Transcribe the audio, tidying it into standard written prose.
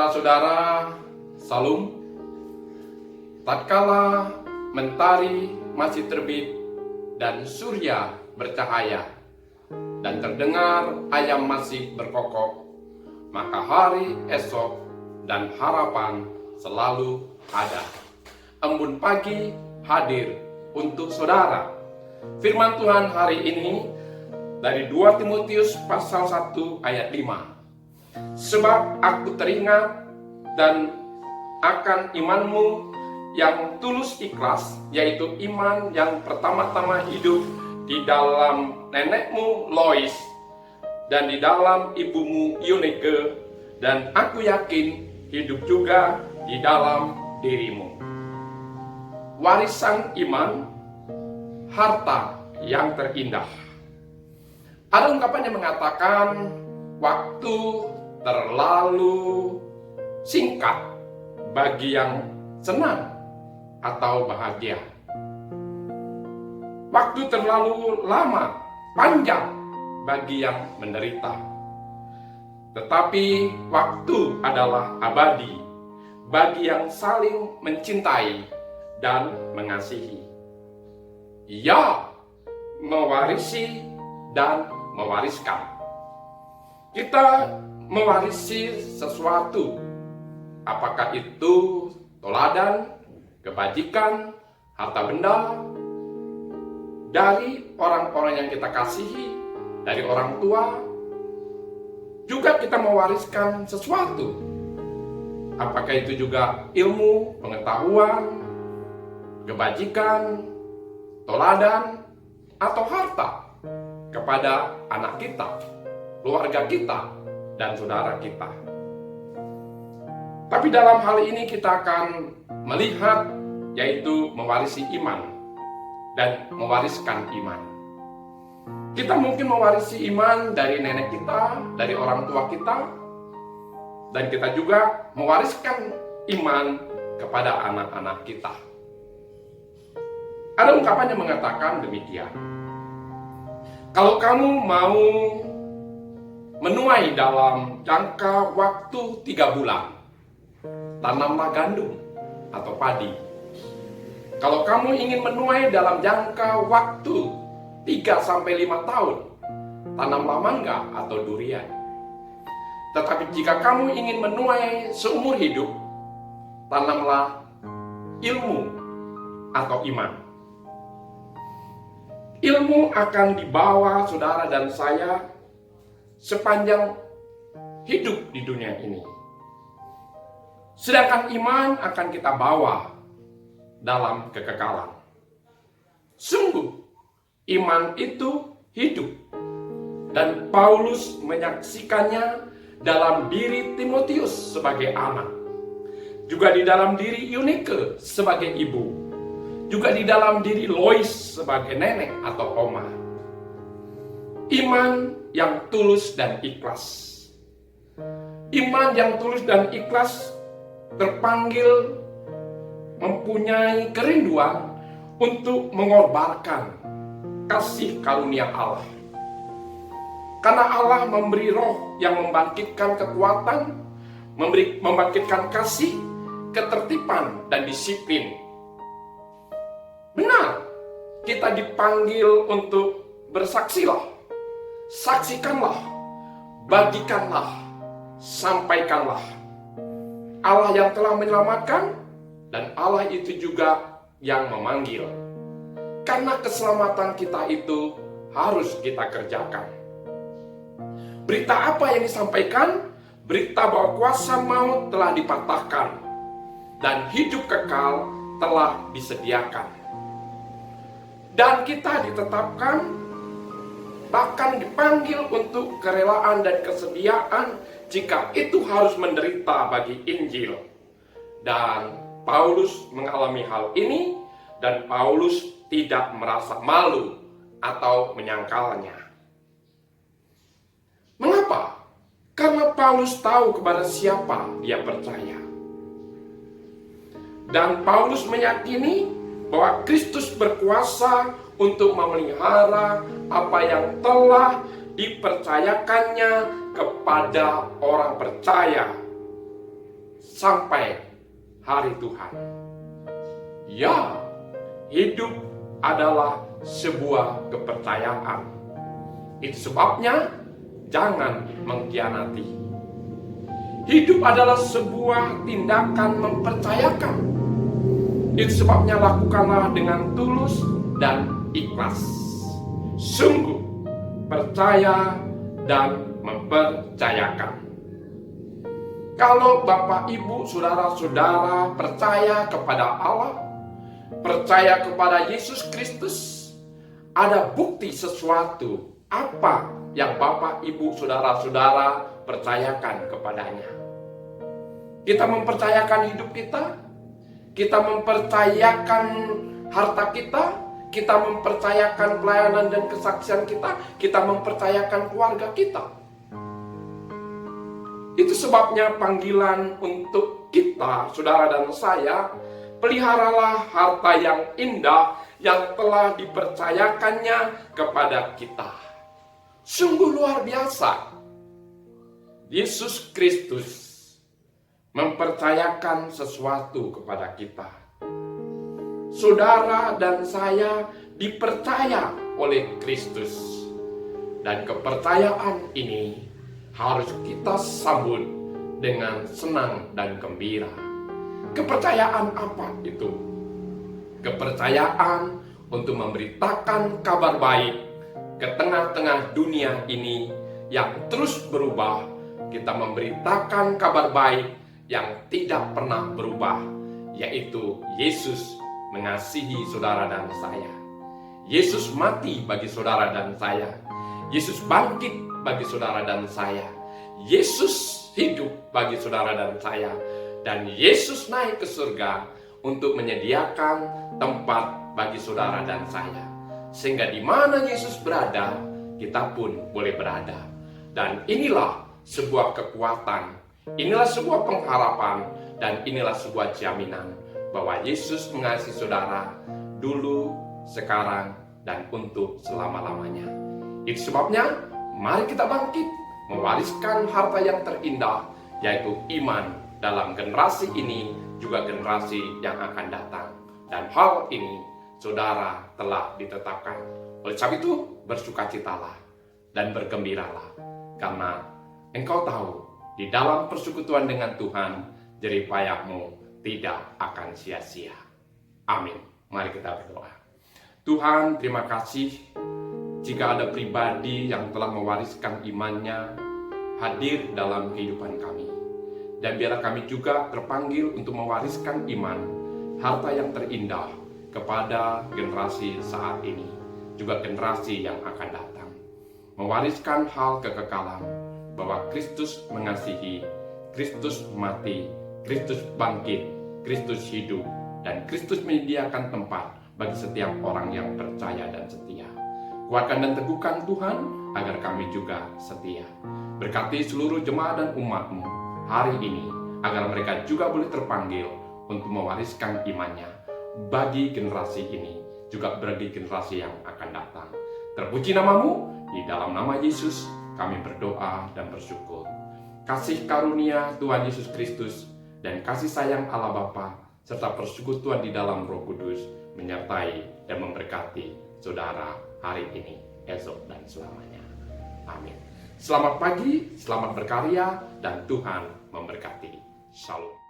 Saudara-saudara, Salum. Tatkala mentari masih terbit dan surya bercahaya dan terdengar ayam masih berkokok, maka hari esok dan harapan selalu ada. Embun pagi hadir untuk saudara. Firman Tuhan hari ini dari 2 Timotius pasal 1 ayat 5. Sebab aku teringat dan akan imanmu yang tulus ikhlas, yaitu iman yang pertama-tama hidup di dalam nenekmu Lois dan di dalam ibumu Eunike, dan aku yakin hidup juga di dalam dirimu. Warisan iman, harta yang terindah. Ada ungkapan yang mengatakan waktu terlalu singkat bagi yang senang atau bahagia. Waktu terlalu lama, panjang bagi yang menderita. Tetapi waktu adalah abadi bagi yang saling mencintai dan mengasihi. Ia mewarisi dan mewariskan. Kita mewarisi sesuatu, apakah itu teladan, kebajikan, harta benda, dari orang-orang yang kita kasihi, dari orang tua. Juga kita mewariskan sesuatu, apakah itu juga ilmu, pengetahuan, kebajikan, teladan, atau harta kepada anak kita, keluarga kita, dan saudara kita. Tapi dalam hal ini kita akan melihat, yaitu mewarisi iman dan mewariskan iman. Kita mungkin mewarisi iman dari nenek kita, dari orang tua kita, dan kita juga mewariskan iman kepada anak-anak kita. Ada ungkapan yang mengatakan demikian. Kalau kamu mau menuai dalam jangka waktu 3 bulan, tanamlah gandum atau padi. Kalau kamu ingin menuai dalam jangka waktu 3-5 tahun, tanamlah mangga atau durian. Tetapi jika kamu ingin menuai seumur hidup, tanamlah ilmu atau iman. Ilmu akan dibawa saudara dan saya sepanjang hidup di dunia ini. Sedangkan iman akan kita bawa dalam kekekalan. Sungguh, iman itu hidup. Dan Paulus menyaksikannya dalam diri Timotius sebagai anak. Juga di dalam diri Eunike sebagai ibu. Juga di dalam diri Lois sebagai nenek atau oma. Iman yang tulus dan ikhlas. Iman yang tulus dan ikhlas terpanggil mempunyai kerinduan untuk mengorbankan kasih karunia Allah. Karena Allah memberi roh yang membangkitkan kekuatan, membangkitkan kasih, ketertiban, dan disiplin. Benar, kita dipanggil untuk bersaksilah, saksikanlah, bagikanlah, sampaikanlah. Allah yang telah menyelamatkan, dan Allah itu juga yang memanggil. Karena keselamatan kita itu harus kita kerjakan. Berita apa yang disampaikan? Berita bahwa kuasa maut telah dipatahkan dan hidup kekal telah disediakan. Dan kita ditetapkan, bahkan dipanggil untuk kerelaan dan kesediaan jika itu harus menderita bagi Injil. Dan Paulus mengalami hal ini, dan Paulus tidak merasa malu atau menyangkalnya. Mengapa? Karena Paulus tahu kepada siapa dia percaya. Dan Paulus meyakini bahwa Kristus berkuasa untuk memelihara apa yang telah dipercayakannya kepada orang percaya. sampai hari Tuhan. Ya, hidup adalah sebuah kepercayaan. Itu sebabnya jangan mengkhianati. Hidup adalah sebuah tindakan mempercayakan. Itu sebabnya lakukanlah dengan tulus dan ikhlas. Sungguh percaya dan mempercayakan. Kalau Bapak, Ibu, saudara-saudara percaya kepada Allah, percaya kepada Yesus Kristus, ada bukti sesuatu apa yang Bapak, Ibu, saudara-saudara percayakan kepadanya. Kita mempercayakan hidup kita mempercayakan harta kita mempercayakan pelayanan dan kesaksian kita mempercayakan keluarga kita. Itu sebabnya panggilan untuk kita, saudara dan saya, peliharalah harta yang indah yang telah dipercayakannya kepada kita. Sungguh luar biasa. Yesus Kristus mempercayakan sesuatu kepada kita. Saudara dan saya dipercaya oleh Kristus. Dan kepercayaan ini harus kita sambut dengan senang dan gembira. Kepercayaan apa itu? Kepercayaan untuk memberitakan kabar baik ke tengah-tengah dunia ini yang terus berubah. Kita memberitakan kabar baik yang tidak pernah berubah, yaitu Yesus mengasihi saudara dan saya. Yesus mati bagi saudara dan saya. Yesus bangkit bagi saudara dan saya. Yesus hidup bagi saudara dan saya. Dan Yesus naik ke surga untuk menyediakan tempat bagi saudara dan saya. Sehingga di mana Yesus berada, kita pun boleh berada. Dan inilah sebuah kekuatan, inilah sebuah pengharapan, dan inilah sebuah jaminan bahwa Yesus mengasihi saudara dulu, sekarang, dan untuk selama-lamanya. Itu sebabnya mari kita bangkit mewariskan harta yang terindah, yaitu iman dalam generasi ini juga generasi yang akan datang. Dan hal ini saudara telah ditetapkan. Oleh sebab itu bersukacitalah dan bergembiralah, karena engkau tahu di dalam persekutuan dengan Tuhan jerih payahmu tidak akan sia-sia. Amin. Mari kita berdoa. Tuhan, terima kasih jika ada pribadi yang telah mewariskan imannya hadir dalam kehidupan kami. Dan biarlah kami juga terpanggil untuk mewariskan iman, harta yang terindah kepada generasi saat ini, juga generasi yang akan datang. Mewariskan hal kekekalan, bahwa Kristus mengasihi, Kristus mati, Kristus bangkit, Kristus hidup, dan Kristus menyediakan tempat bagi setiap orang yang percaya dan setia. Kuatkan dan teguhkan Tuhan, agar kami juga setia. Berkati seluruh jemaat dan umat-Mu hari ini, agar mereka juga boleh terpanggil untuk mewariskan imannya bagi generasi ini, juga bagi generasi yang akan datang. Terpuji nama-Mu, di dalam nama Yesus kami berdoa dan bersyukur. Kasih karunia Tuhan Yesus Kristus dan kasih sayang Allah Bapa serta persekutuan di dalam Roh Kudus menyertai dan memberkati saudara hari ini, esok, dan selamanya. Amin. Selamat pagi, selamat berkarya, dan Tuhan memberkati. Shalom.